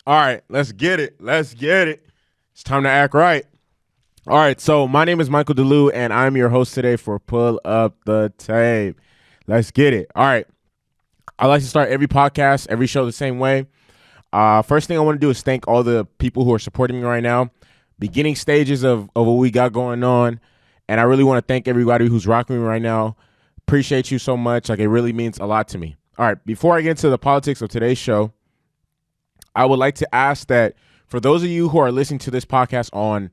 All right, let's get it. Let's get it. It's time to act right. All right, so my name is Michael DeLu, and I'm your host today for Pull Up the Tape. Let's get it. All right. I like to start every podcast, every show the same way. First thing I want to do is thank all the people who are supporting me right now. Beginning stages of what we got going on. And I really want to thank everybody who's rocking me right now. Appreciate you so much. Like, it really means a lot to me. All right, before I get into the politics of today's show, I would like to ask that for those of you who are listening to this podcast on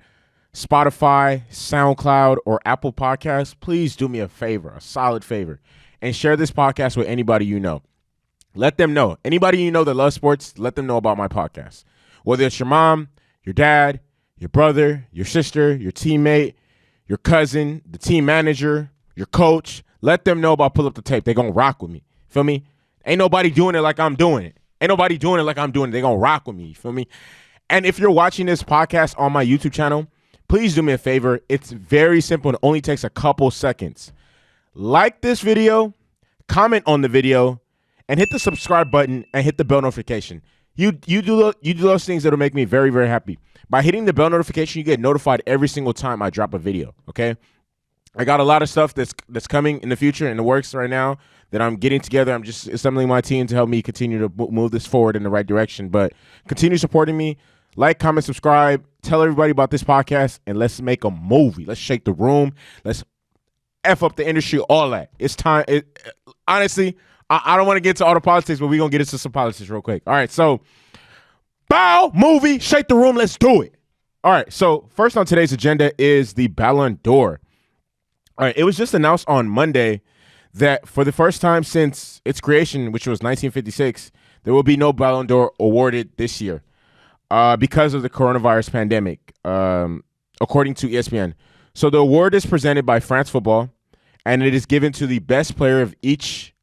Spotify, SoundCloud, or Apple Podcasts, please do me a favor, a solid favor, and share this podcast with anybody you know. Let them know. Anybody you know that loves sports, let them know about my podcast. Whether it's your mom, your dad, your brother, your sister, your teammate, your cousin, the team manager, your coach, let them know about Pull Up the Tape. They're going to rock with me. Feel me? Ain't nobody doing it like I'm doing it. Ain't nobody doing it like I'm doing it. They're going to rock with me. You feel me? And if you're watching this podcast on my YouTube channel, please do me a favor. It's very simple. It only takes a couple seconds. Like this video, comment on the video, and hit the subscribe button and hit the bell notification. You do those things that'll make me very, very happy. By hitting the bell notification, you get notified every single time I drop a video, okay? I got a lot of stuff that's coming in the future, in the works right now, that I'm getting together. I'm just assembling my team to help me continue to move this forward in the right direction. But continue supporting me. Like, comment, subscribe. Tell everybody about this podcast, and let's make a movie. Let's shake the room. Let's F up the industry, all that. It's time. Honestly, I don't want to get into all the politics, but we're going to get into some politics real quick. All right, so bow, movie, shake the room. Let's do it. All right, so first on today's agenda is the Ballon Dor. All right, it was just announced on Monday that for the first time since its creation, which was 1956, there will be no Ballon d'Or awarded this year because of the coronavirus pandemic, according to ESPN. So the award is presented by France Football, and it is given to the best player each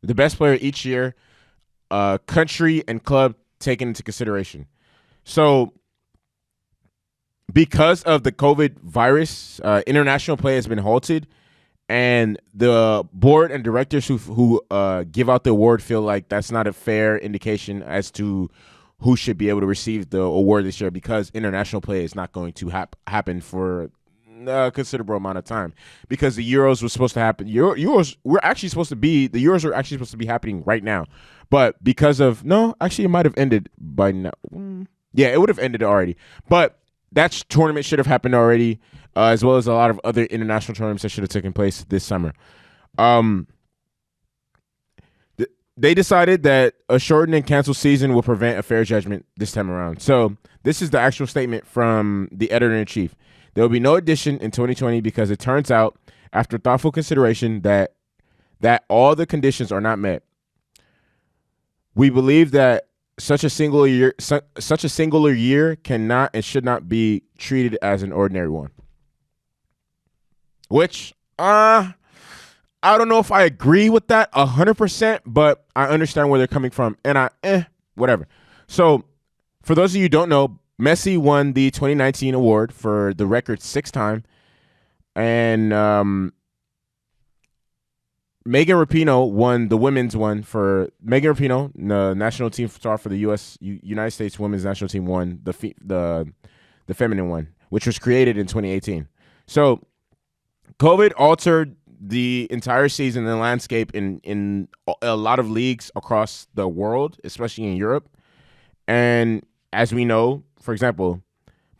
year, country and club taken into consideration. So because of the COVID virus, international play has been halted, and the board and directors who give out the award feel like that's not a fair indication as to who should be able to receive the award this year, because international play is not going to happen for a considerable amount of time, because the Euros was supposed to happen. The Euros were actually supposed to be happening right now, but because of it might have ended by now. Yeah, it would have ended already, but that tournament should have happened already, as well as a lot of other international tournaments that should have taken place this summer. They decided that a shortened and canceled season will prevent a fair judgment this time around. So this is the actual statement from the editor-in-chief. There will be no addition in 2020 because it turns out, after thoughtful consideration, that all the conditions are not met. We believe that such a singular year cannot and should not be treated as an ordinary one. Which, I don't know if I agree with that 100%, but I understand where they're coming from, and whatever. So, for those of you who don't know, Messi won the 2019 award for the record 6th time, and Megan Rapinoe won the women's one for Megan Rapinoe, the national team star for the United States women's national team, won the feminine one, which was created in 2018. So, COVID altered the entire season and landscape in a lot of leagues across the world, especially in Europe. And as we know, for example,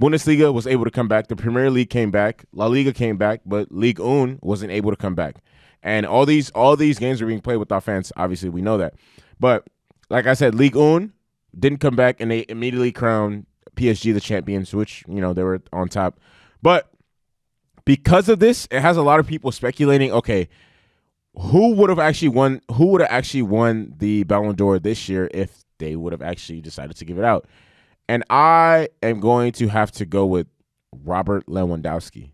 Bundesliga was able to come back. The Premier League came back. La Liga came back, but Ligue 1 wasn't able to come back. And all these games are being played without fans. Obviously, we know that. But like I said, Ligue 1 didn't come back, and they immediately crowned PSG the champions, which, they were on top. But because of this, it has a lot of people speculating, okay, who would have actually won the Ballon d'Or this year if they would have actually decided to give it out? And I am going to have to go with Robert Lewandowski.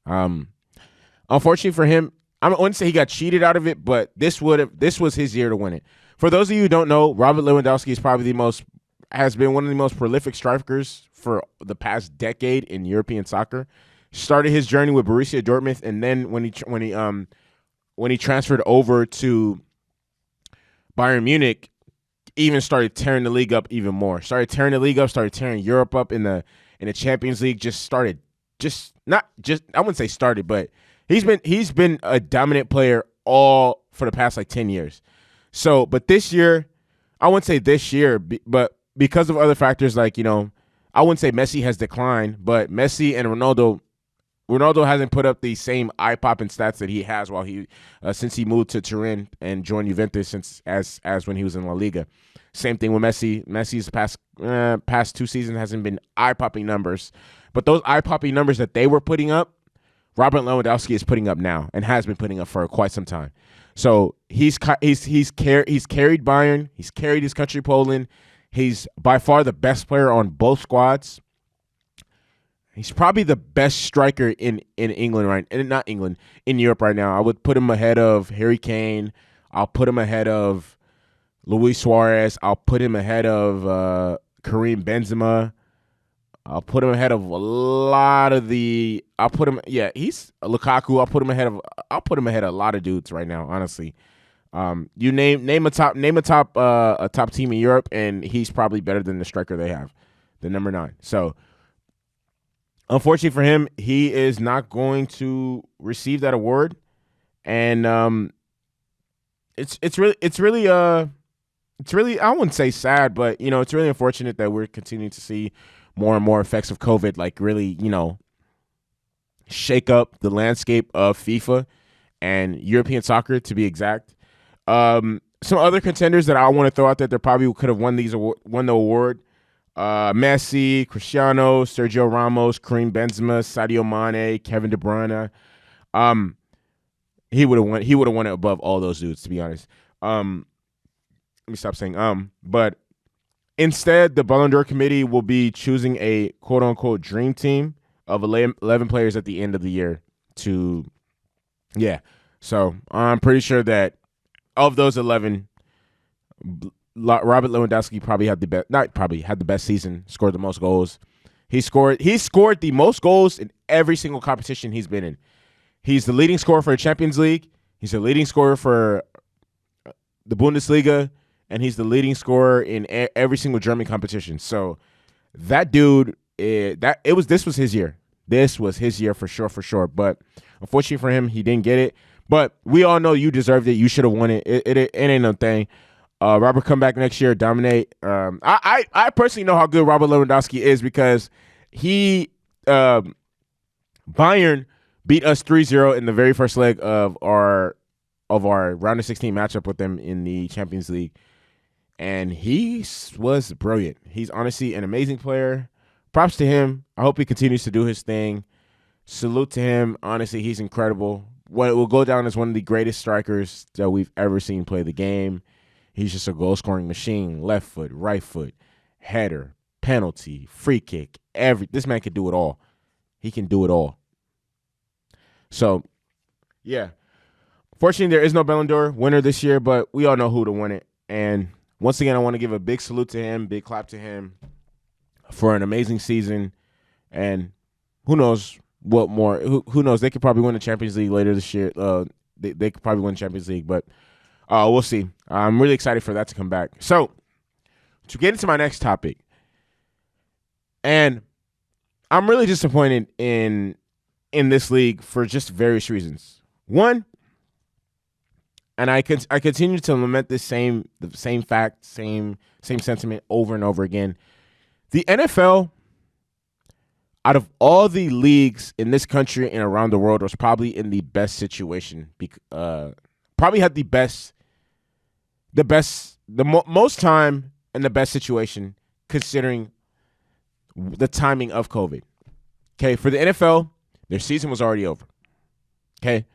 Unfortunately for him, I wouldn't say he got cheated out of it, but this was his year to win it. For those of you who don't know, Robert Lewandowski is probably has been one of the most prolific strikers for the past decade in European soccer. Started his journey with Borussia Dortmund, and then when he transferred over to Bayern Munich, even started tearing the league up even more. Started tearing the league up, started tearing Europe up in the Champions League. Not just I wouldn't say started, but he's been a dominant player all for the past like 10 years. So, but this year, I wouldn't say this year, but because of other factors like, I wouldn't say Messi has declined, but Messi and Ronaldo hasn't put up the same eye-popping stats that he has since he moved to Turin and joined Juventus as when he was in La Liga. Same thing with Messi. Messi's past 2 seasons hasn't been eye-popping numbers, but those eye-popping numbers that they were putting up, Robert Lewandowski is putting up now and has been putting up for quite some time. So he's carried Bayern. He's carried his country, Poland. He's by far the best player on both squads. He's probably the best striker in England in Europe right now. I would put him ahead of Harry Kane. I'll put him ahead of Luis Suarez. I'll put him ahead of Karim Benzema. I'll put him ahead of a lot of he's Lukaku. I'll put him ahead of a lot of dudes right now, honestly. You name a top team in Europe, and he's probably better than the striker they have, the number 9. So unfortunately for him, he is not going to receive that award, and it's really I wouldn't say sad, but it's really unfortunate that we're continuing to see more and more effects of COVID, like really shake up the landscape of FIFA and European soccer, to be exact. Some other contenders that I want to throw out there that probably could have won the award. Messi, Cristiano, Sergio Ramos, Karim Benzema, Sadio Mane, Kevin De Bruyne. He would have won it above all those dudes, to be honest. Let me stop saying but instead, the Ballon Dor committee will be choosing a quote unquote dream team of 11 players at the end of the year So I'm pretty sure that of those 11, Robert Lewandowski had the best season, scored the most goals. He scored the most goals in every single competition he's been in. He's the leading scorer for the Champions League. He's the leading scorer for the Bundesliga, and he's the leading scorer in every single German competition. So that dude, this was his year. This was his year for sure. But unfortunately for him, he didn't get it. But we all know you deserved it. You should have won it. It ain't no thing. Robert, come back next year, dominate. I personally know how good Robert Lewandowski is because Bayern beat us 3-0 in the very first leg of our round of 16 matchup with them in the Champions League. And he was brilliant. He's honestly an amazing player. Props to him. I hope he continues to do his thing. Salute to him. Honestly, he's incredible. What will go down as one of the greatest strikers that we've ever seen play the game. He's just a goal-scoring machine. Left foot, right foot, header, penalty, free kick. This man can do it all. He can do it all. So, yeah. Fortunately, there is no Ballon d'Or winner this year, but we all know who to win it. And once again, I want to give a big salute to him, big clap to him for an amazing season. And who knows what more? Who knows? They could probably win the Champions League later this year. They could probably win the Champions League, but we'll see. I'm really excited for that to come back. So, to get into my next topic, and I'm really disappointed in this league for just various reasons. One, and I continue to lament the same fact, same sentiment over and over again. The NFL, out of all the leagues in this country and around the world, was probably in the best situation. Probably had most time and the best situation considering the timing of COVID. Okay, for the NFL, their season was already over. Okay,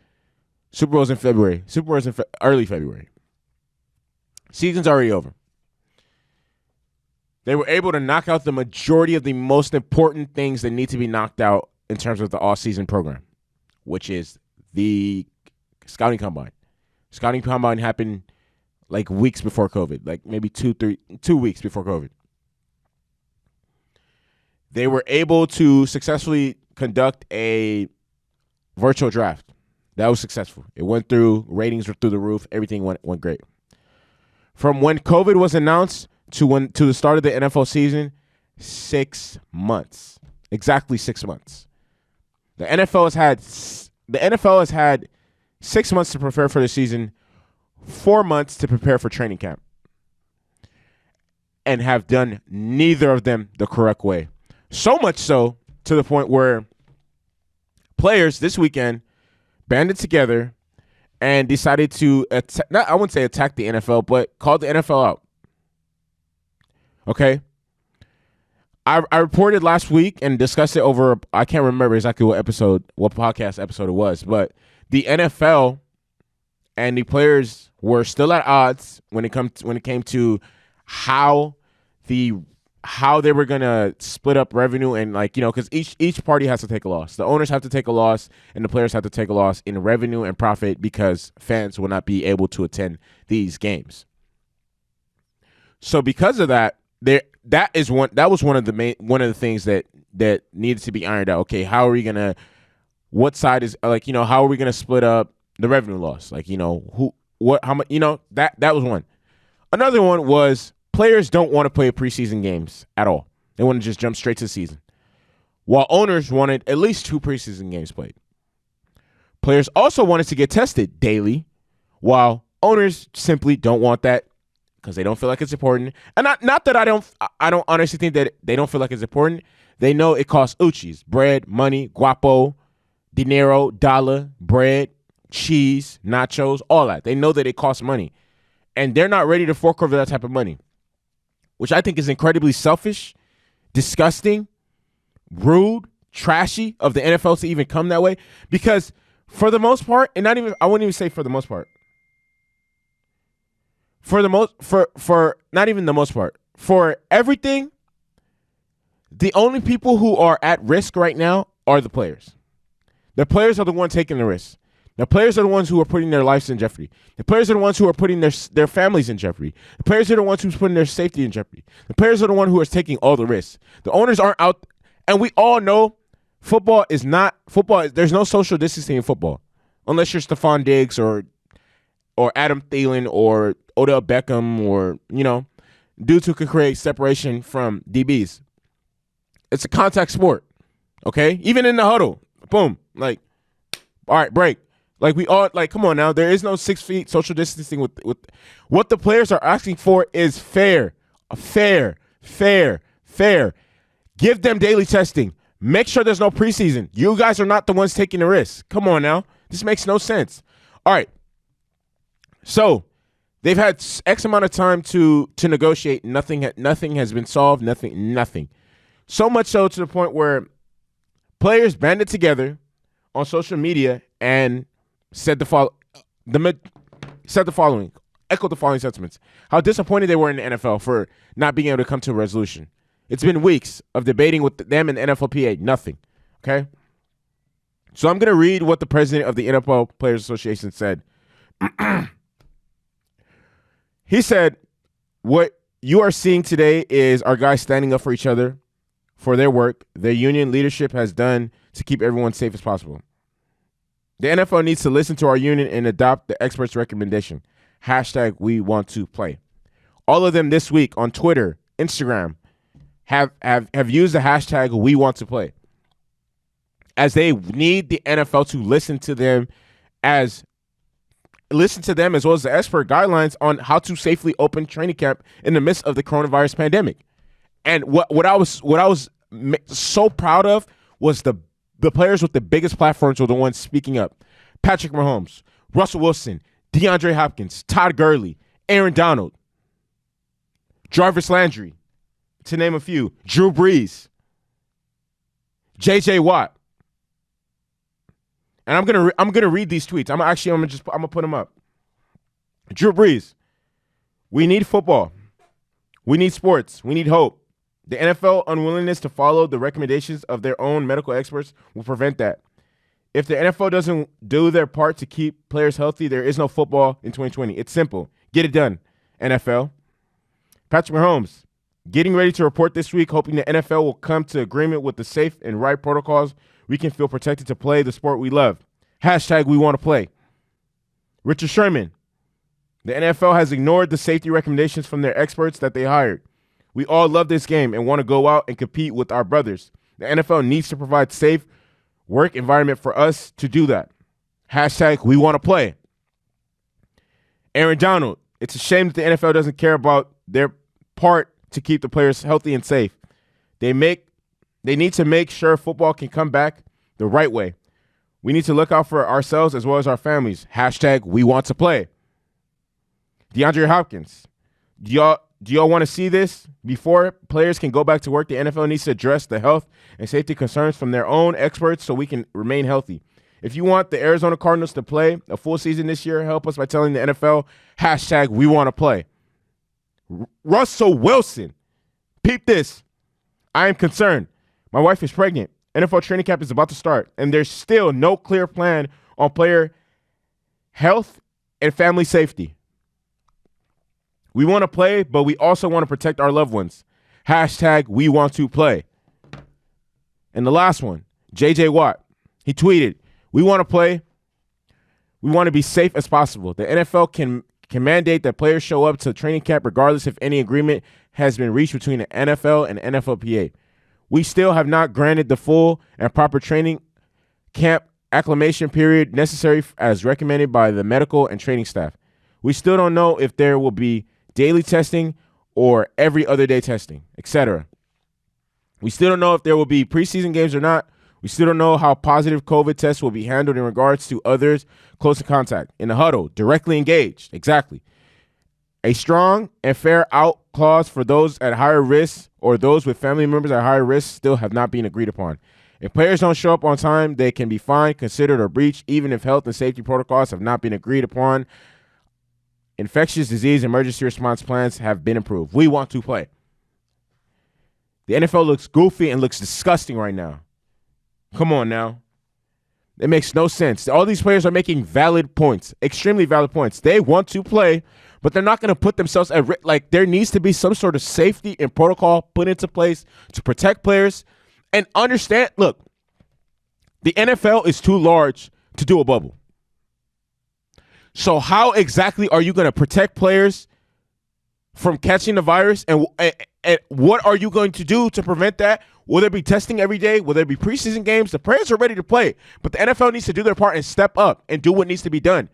Super Bowl's in February. Super Bowl's in early February. Season's already over. They were able to knock out the majority of the most important things that need to be knocked out in terms of the off-season program, which is the scouting combine. Scouting combine happened like weeks before COVID, like maybe 2 weeks before COVID. They were able to successfully conduct a virtual draft. That was successful. It went through. Ratings were through the roof. Everything went great. From when COVID was announced to the start of the NFL season, 6 months. Exactly 6 months. The NFL has had 6 months to prepare for the season, 4 months to prepare for training camp, and have done neither of them the correct way. So much so to the point where players this weekend banded together and decided to I wouldn't say attack the NFL, but called the NFL out. Okay? I reported last week and discussed it over, I can't remember exactly what podcast episode it was, but the NFL and the players were still at odds when it came to how they were gonna split up revenue, and because each party has to take a loss. The owners have to take a loss, and the players have to take a loss in revenue and profit because fans will not be able to attend these games. So because of that, that was one of the things that needed to be ironed out. Okay, how are we gonna? What side is how are we gonna split up the revenue loss? How much? That was one. Another one was players don't want to play preseason games at all. They want to just jump straight to the season, while owners wanted at least 2 preseason games played. Players also wanted to get tested daily, while owners simply don't want that because they don't feel like it's important. And not that I don't honestly think that they don't feel like it's important. They know it costs uchis, bread, money, guapo, dinero, dollar, bread, cheese, nachos, all that. They know that it costs money, and they're not ready to fork over that type of money, which I think is incredibly selfish, disgusting, rude, trashy of the NFL to even come that way. Because for the most part, and I wouldn't even say for the most part, not even the most part, for everything, the only people who are at risk right now are the players. The players are the ones taking the risk. The players are the ones who are putting their lives in jeopardy. The players are the ones who are putting their families in jeopardy. The players are the ones who's putting their safety in jeopardy. The players are the one who is taking all the risks. The owners aren't out, and we all know football. There's no social distancing in football, unless you're Stephon Diggs or Adam Thielen or Odell Beckham or dudes who can create separation from DBs. It's a contact sport, okay? Even in the huddle, boom, all right, break. We all come on now. There is no 6 feet social distancing with what the players are asking for is fair. Give them daily testing. Make sure there's no preseason. You guys are not the ones taking the risk. Come on now. This makes no sense. All right. So they've had X amount of time to negotiate. Nothing has been solved. Nothing. So much so to the point where players banded together on social media and echoed the following sentiments. How disappointed they were in the NFL for not being able to come to a resolution. It's been weeks of debating with them and the NFLPA. Nothing. Okay? So I'm going to read what the president of the NFL Players Association said. He said, "What you are seeing today is our guys standing up for each other, for their work their union leadership has done to keep everyone safe as possible. The NFL needs to listen to our union and adopt the experts' recommendation. # we want to play." All of them this week on Twitter, Instagram, have used the hashtag we want to play, as they need the NFL to listen to them as well as the expert guidelines on how to safely open training camp in the midst of the coronavirus pandemic. And what I was so proud of was the players with the biggest platforms were the ones speaking up. Patrick Mahomes, Russell Wilson, DeAndre Hopkins, Todd Gurley, Aaron Donald, Jarvis Landry, to name a few, Drew Brees, J.J. Watt. And I'm gonna read these tweets. I'm gonna put them up. Drew Brees, we need football. We need sports. We need hope. The NFL unwillingness to follow the recommendations of their own medical experts will prevent that. If the NFL doesn't do their part to keep players healthy, there is no football in 2020. It's simple. Get it done, NFL. Patrick Mahomes, getting ready to report this week, hoping the NFL will come to agreement with the safe and right protocols. We can feel protected to play the sport we love. # we want to play. Richard Sherman, The NFL has ignored the safety recommendations from their experts that they hired. We all love this game and want to go out and compete with our brothers. The NFL needs to provide safe work environment for us to do that. Hashtag we want to play. Aaron Donald, it's a shame that the NFL doesn't care about their part to keep the players healthy and safe. They need to make sure football can come back the right way. We need to look out for ourselves as well as our families. Hashtag we want to play. DeAndre Hopkins, do y'all want to see this? Before players can go back to work, the NFL needs to address the health and safety concerns from their own experts so we can remain healthy. If you want the Arizona Cardinals to play a full season this year, help us by telling the NFL, hashtag we want to play. Russell Wilson, peep this. I am concerned. My wife is pregnant. NFL training camp is about to start, and there's still no clear plan on player health and family safety. We want to play, but we also want to protect our loved ones. Hashtag we want to play. And the last one, J.J. Watt. He tweeted, we want to play. We want to be safe as possible. The NFL can mandate that players show up to training camp regardless if any agreement has been reached between the NFL and NFLPA. We still have not granted the full and proper training camp acclimation period necessary as recommended by the medical and training staff. We still don't know if there will be daily testing or every other day testing, etc. We still don't know if there will be preseason games or not. We still don't know how positive COVID tests will be handled in regards to others close in contact. In the huddle, directly engaged. Exactly. A strong and fair out clause for those at higher risk or those with family members at higher risk still have not been agreed upon. If players don't show up on time, they can be fined, considered, or breached, even if health and safety protocols have not been agreed upon. Infectious disease emergency response plans have been approved. We want to play. The NFL looks goofy and looks disgusting right now. Come on now. It makes no sense. All these players are making valid points, extremely valid points. They want to play, but they're not going to put themselves at risk. Like, there needs to be some sort of safety and protocol put into place to protect players and understand. Look, the NFL is too large to do a bubble. So how exactly are you going to protect players from catching the virus? And what are you going to do to prevent that? Will there be testing every day? Will there be preseason games? The players are ready to play, but the NFL needs to do their part and step up and do what needs to be done.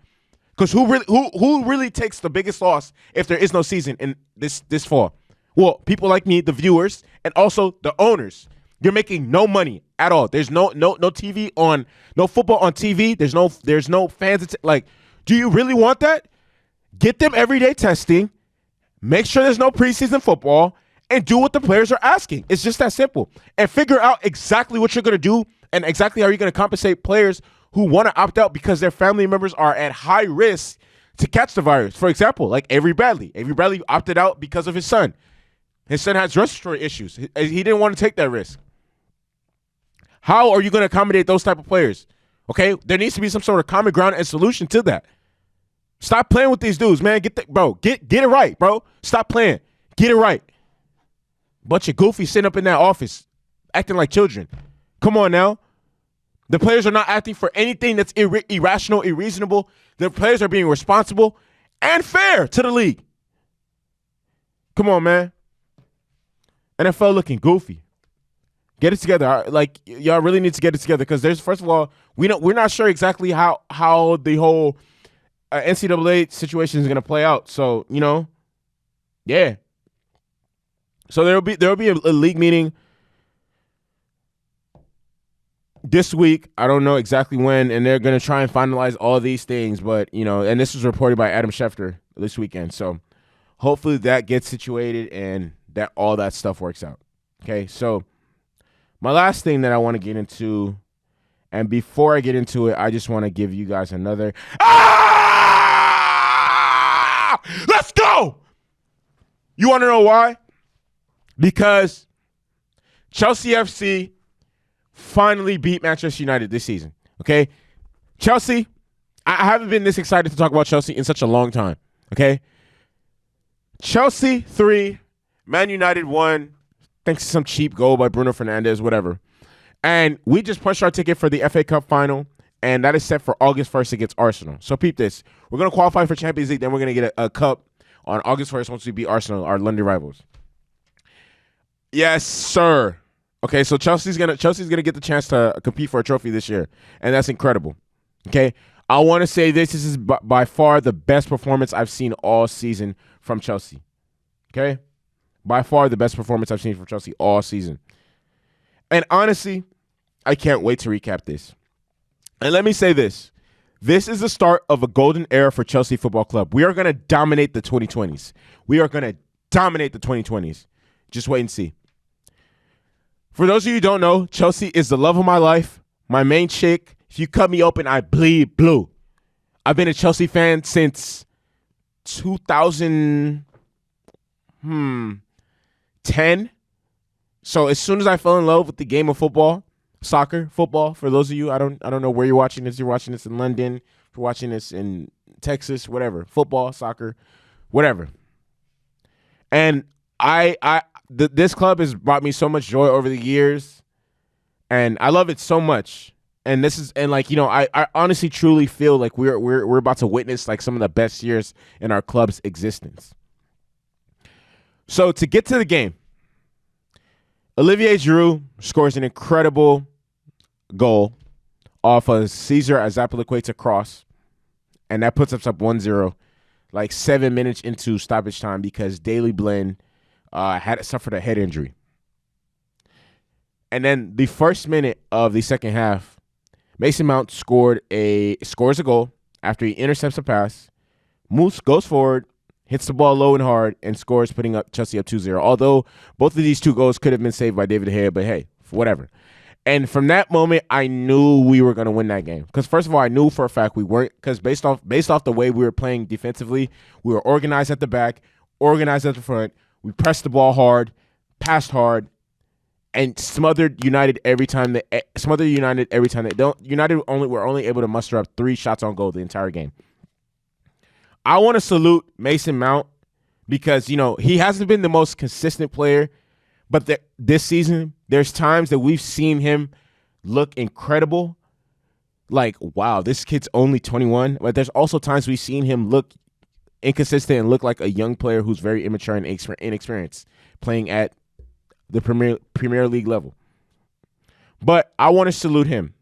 Because who really takes the biggest loss if there is no season in this fall? Well, people like me, the viewers, and also the owners. You're making no money at all. There's no TV on, no football on TV. There's no fans. Like, do you really want that? Get them everyday testing. Make sure there's no preseason football and do what the players are asking. It's just that simple. And figure out exactly what you're going to do and exactly how you're going to compensate players who want to opt out because their family members are at high risk to catch the virus. For example, like Avery Bradley. Avery Bradley opted out because of his son. His son has respiratory issues. He didn't want to take that risk. How are you going to accommodate those type of players? Okay, there needs to be some sort of common ground and solution to that. Stop playing with these dudes, man. Get it right, bro. Stop playing. Get it right. Bunch of goofies sitting up in that office, acting like children. Come on now. The players are not acting for anything that's irrational, unreasonable. The players are being responsible and fair to the league. Come on, man. NFL looking goofy. Get it together. Like, y'all really need to get it together because there's, first of all, we're not sure exactly how the whole NCAA situation is going to play out. So, yeah. So there'll be a league meeting this week. I don't know exactly when, and they're going to try and finalize all these things. But, and this was reported by Adam Schefter this weekend. So hopefully that gets situated and that all that stuff works out. Okay, so my last thing that I want to get into, and before I get into it, I just want to give you guys another. Let's go! You want to know why? Because Chelsea FC finally beat Manchester United this season, okay? Chelsea, I haven't been this excited to talk about Chelsea in such a long time, okay? Chelsea 3, Man United 1, thanks to some cheap goal by Bruno Fernandes, whatever. And we just punched our ticket for the FA Cup final, and that is set for August 1st against Arsenal. So peep this. We're going to qualify for Champions League, then we're going to get a cup on August 1st once we beat Arsenal, our London rivals. Yes, sir. Okay, so Chelsea's gonna get the chance to compete for a trophy this year, and that's incredible. Okay, I want to say this is by far the best performance I've seen all season from Chelsea. Okay, by far the best performance I've seen from Chelsea all season. And honestly, I can't wait to recap this. And let me say this. This is the start of a golden era for Chelsea Football Club. We are going to dominate the 2020s. We are going to dominate the 2020s. Just wait and see. For those of you who don't know, Chelsea is the love of my life, my main chick. If you cut me open, I bleed blue. I've been a Chelsea fan since 2010. So as soon as I fell in love with the game of football, football, for those of you, I don't know where you're watching this. You're watching this in London. You're watching this in Texas, whatever. Football, soccer, whatever. And this club has brought me so much joy over the years, and I love it so much. And I honestly truly feel like we're about to witness like some of the best years in our club's existence. So to get to the game, Olivier Giroud scores an incredible goal off a Cesar Azpilicueta cross, and that puts us up 1-0, like 7 minutes into stoppage time because Daley Blind had suffered a head injury. And then the first minute of the second half, Mason Mount scores a goal after he intercepts a pass. Moose goes forward, hits the ball low and hard, and scores, putting up Chelsea up 2-0. Although both of these two goals could have been saved by David De Gea, but hey, whatever. And from that moment, I knew we were going to win that game. Because first of all, I knew for a fact we weren't. Because based off the way we were playing defensively, we were organized at the back, organized at the front. We pressed the ball hard, passed hard, and smothered United every time they don't. United were only able to muster up 3 shots on goal the entire game. I want to salute Mason Mount because, he hasn't been the most consistent player, but this season, there's times that we've seen him look incredible. Like, wow, this kid's only 21. But there's also times we've seen him look inconsistent and look like a young player who's very immature and inexperienced playing at the Premier League level. But I want to salute him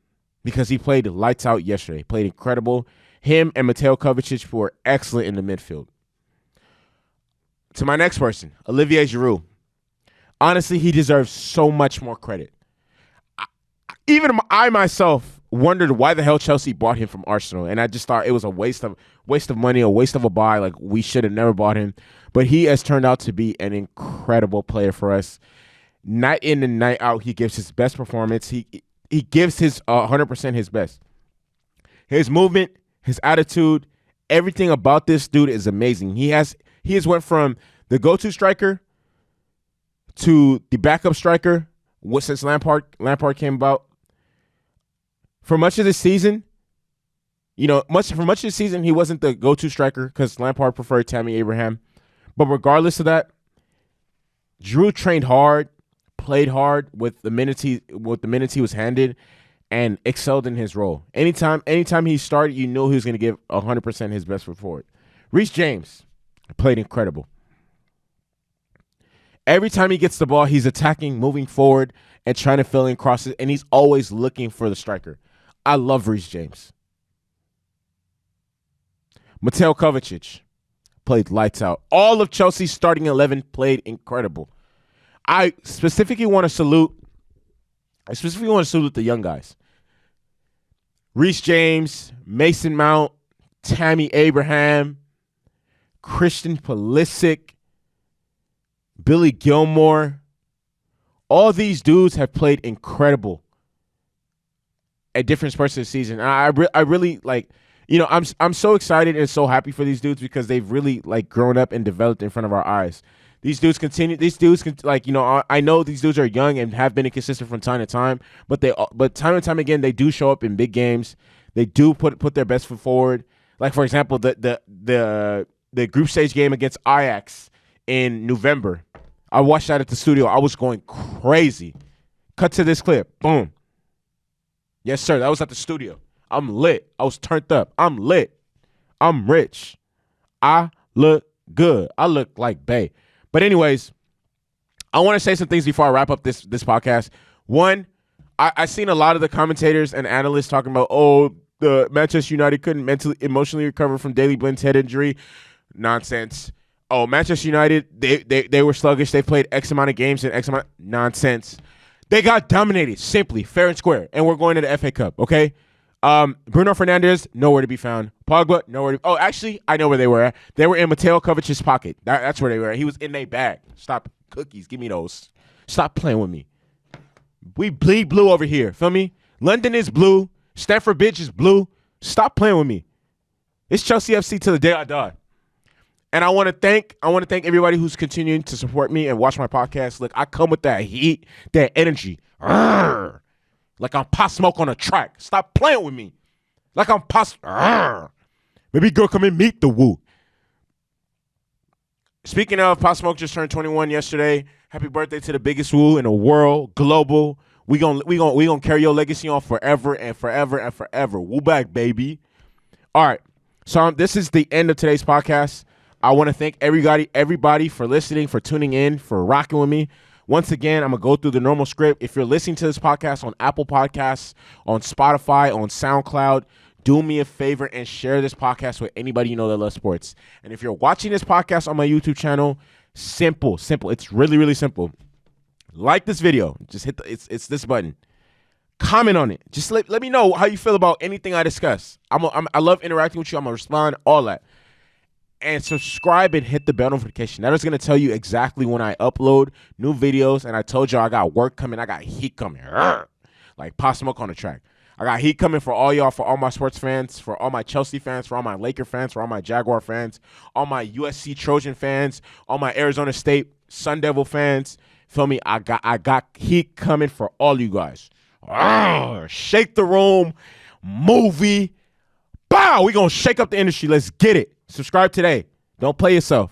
because he played lights out yesterday. Played incredible. Him and Mateo Kovacic were excellent in the midfield. To my next person, Olivier Giroud. Honestly, he deserves so much more credit. Even I myself wondered why the hell Chelsea bought him from Arsenal, and I just thought it was a waste of money, a waste of a buy. Like, we should have never bought him. But he has turned out to be an incredible player for us. Night in and night out, he gives his best performance. He gives his 100% his best. His movement, his attitude, everything about this dude is amazing. He has went from the go-to striker to the backup striker since Lampard came about. For much of the season, he wasn't the go-to striker because Lampard preferred Tammy Abraham. But regardless of that, Giroud trained hard, played hard with the minutes he was handed, and excelled in his role. Anytime he started, you knew he was going to give 100% his best foot forward. Reece James played incredible. Every time he gets the ball, he's attacking, moving forward, and trying to fill in crosses, and he's always looking for the striker. I love Reece James. Mateo Kovacic played lights out. All of Chelsea's starting 11 played incredible. I specifically want to salute the young guys. Reece James, Mason Mount, Tammy Abraham, Christian Pulisic, Billy Gilmore. All these dudes have played incredible at different parts of the season. And I really like, I'm so excited and so happy for these dudes because they've really like grown up and developed in front of our eyes. I know these dudes are young and have been inconsistent from time to time, but time and time again, they do show up in big games. They do put their best foot forward. Like, for example, the group stage game against Ajax in November. I watched that at the studio. I was going crazy. Cut to this clip. Boom. Yes, sir. That was at the studio. I'm lit. I was turned up. I'm lit. I'm rich. I look good. I look like bae. But anyways, I want to say some things before I wrap up this podcast. One, I seen a lot of the commentators and analysts talking about, the Manchester United couldn't emotionally recover from Daley Blind's head injury. Nonsense. Oh, Manchester United, they were sluggish. They played X amount of games and X amount. Nonsense. They got dominated, simply, fair and square. And we're going to the FA Cup, okay? Bruno Fernandes, nowhere to be found. Pogba, nowhere to. Oh, actually, I know where they were at. They were in Mateo Kovacic's pocket. That's where they were at. He was in their bag. Stop cookies. Give me those. Stop playing with me. We bleed blue over here. Feel me? London is blue. Stamford Bridge is blue. Stop playing with me. It's Chelsea FC till the day I die. And I want to thank everybody who's continuing to support me and watch my podcast. Look, I come with that heat, that energy. Arrgh. Like I'm Pop Smoke on a track. Stop playing with me. Like I'm Pop. Maybe girl come and meet the woo. Speaking of, Pop Smoke just turned 21 yesterday. Happy birthday to the biggest woo in the world, global. We gonna carry your legacy on forever and forever and forever. Woo back, baby. All right. So this is the end of today's podcast. I want to thank everybody for listening, for tuning in, for rocking with me. Once again, I'm going to go through the normal script. If you're listening to this podcast on Apple Podcasts, on Spotify, on SoundCloud, do me a favor and share this podcast with anybody you know that loves sports. And if you're watching this podcast on my YouTube channel, simple. It's really, really simple. Like this video. Just hit it's this button. Comment on it. Just let me know how you feel about anything I discuss. I love interacting with you. I'm going to respond, all that. And subscribe and hit the bell notification. That is going to tell you exactly when I upload new videos. And I told you I got work coming. I got heat coming. Like Pop Smoke on the track. I got heat coming for all y'all, for all my sports fans, for all my Chelsea fans, for all my Laker fans, for all my Jaguar fans, all my USC Trojan fans, all my Arizona State Sun Devil fans. Feel me? I got heat coming for all you guys. Shake the room. Movie. Bow. We going to shake up the industry. Let's get it. Subscribe today. Don't play yourself.